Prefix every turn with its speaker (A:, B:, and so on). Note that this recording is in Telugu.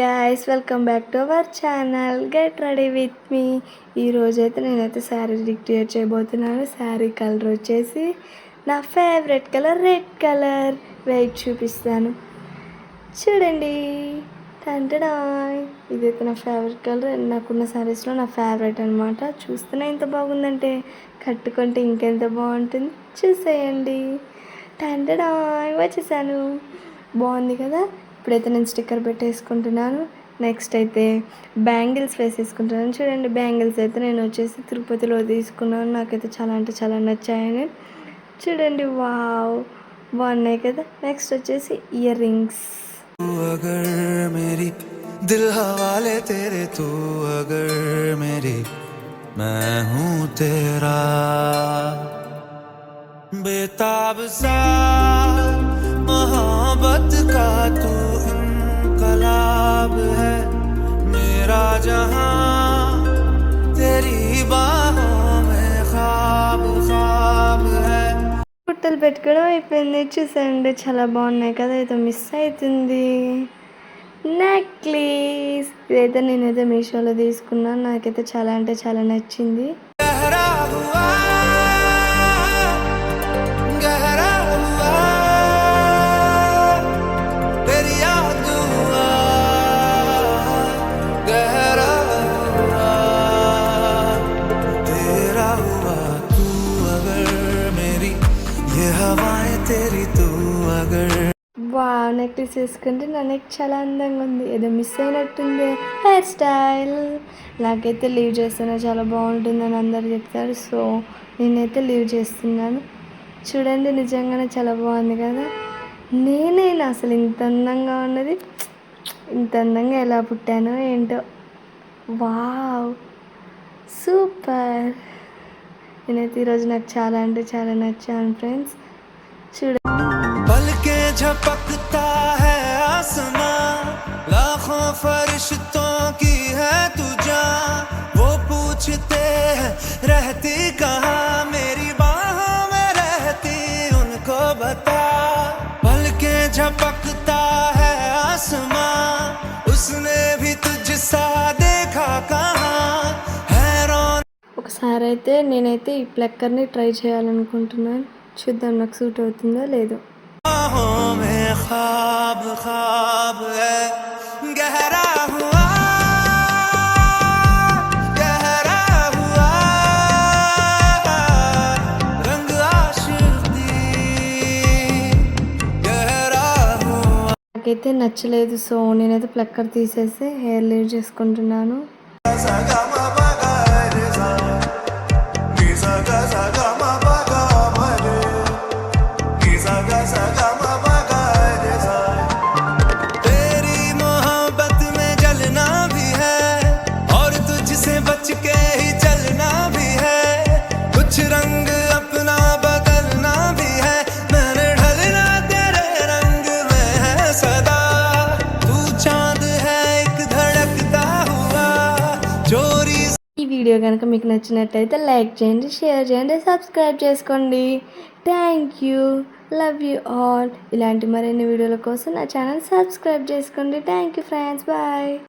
A: Guys, welcome back to our channel get ready with me. ఈరోజైతే నేనైతే శారీ క్రియేట్ చేయబోతున్నాను. శారీ కలర్ వచ్చేసి నా favourite colour red colour. Wait చూపిస్తాను చూడండి. టంటడా, ఇదైతే నా ఫేవరెట్ కలర్. నాకున్న శారీస్లో నా ఫేవరెట్ అనమాట. చూస్తేనే ఎంత బాగుందంటే కట్టుకుంటే ఇంకెంత బాగుంటుంది చూసేయండి. టంటడా, వచ్చేసాను. బాగుంది కదా. ఇప్పుడైతే నేను స్టిక్కర్ పెట్టేసుకుంటున్నాను. నెక్స్ట్ అయితే బ్యాంగిల్స్ వేసేసుకుంటున్నాను. చూడండి, బ్యాంగిల్స్ అయితే నేను వచ్చేసి తిరుపతిలో తీసుకున్నాను. నాకైతే చాలా అంటే చాలా నచ్చాయని. చూడండి, వావ్, బాగున్నాయి కదా. నెక్స్ట్ వచ్చేసి ఇయర్ రింగ్స్. దిల్ హవాలే తేరే తూ అగర్ మేరీ मैं हूँ तेरा बेताब सा मोहब्बत का तू इनकलाब है मेरा जहां तेरी बाहों में ख्वाब ख्वाब है. పుట్టలు పెట్టుకోవడం అయిపోయింది. చూసండి, చాలా బాగున్నాయి కదా. ఏదో మిస్ అవుతుంది. నెక్లెస్ ఇదైతే నేనైతే మీషోలో తీసుకున్నాను. నాకైతే చాలా అంటే చాలా నచ్చింది. వా, నెక్లెస్ వేసుకుంటే నా నెక్ చాలా అందంగా ఉంది. ఏదో మిస్ అయినట్టుంది హెయిర్ స్టైల్. నాకైతే లీవ్ చేస్తేనే చాలా బాగుంటుందని అందరు చెప్తారు. సో నేనైతే లీవ్ చేస్తున్నాను. చూడండి, నిజంగానే చాలా బాగుంది కదా. నేనైనా అసలు ఇంత అందంగా ఉన్నది, ఇంత అందంగా ఎలా పుట్టానో ఏంటో. Wow, super. నేనైతే ఈరోజు నాకు చాలా అంటే చాలా నచ్చాను ఫ్రెండ్స్. చూడండి, पलके झपकता है आसमां लाखों फरिश्तों की है तुझा वो पूछते हैं रहती कहाँ मेरी बाहों में रहती उनको बता पलके झपकता है आसमां उसने भी तुझसा देखा कहाँ हैरान. ఒకసారి అయితే నేనైతే ఈ ప్లక్కర్ని ట్రై చేయాలనుకుంటున్నాను. చూద్దాం నాకు సూట్ అవుతుందో లేదో. ख्वाब ख्वाब है गहरा हुआ गहरा हुआ रंग आशिकी गहरा हुआ. నాకైతే నచ్చలేదు. సో నేనైతే ప్లక్కర్ తీసేసి హెయిర్ లీవ్ చేసుకుంటున్నాను. ఈ వీడియో కనుక మీకు నచ్చినట్టయితే లైక్ చేయండి, షేర్ చేయండి, సబ్స్క్రైబ్ చేసుకోండి. Thank you, love you all. ఇలాంటి మరిన్ని వీడియోల కోసం నా ఛానల్ సబ్స్క్రైబ్ చేసుకోండి. Thank you friends, bye.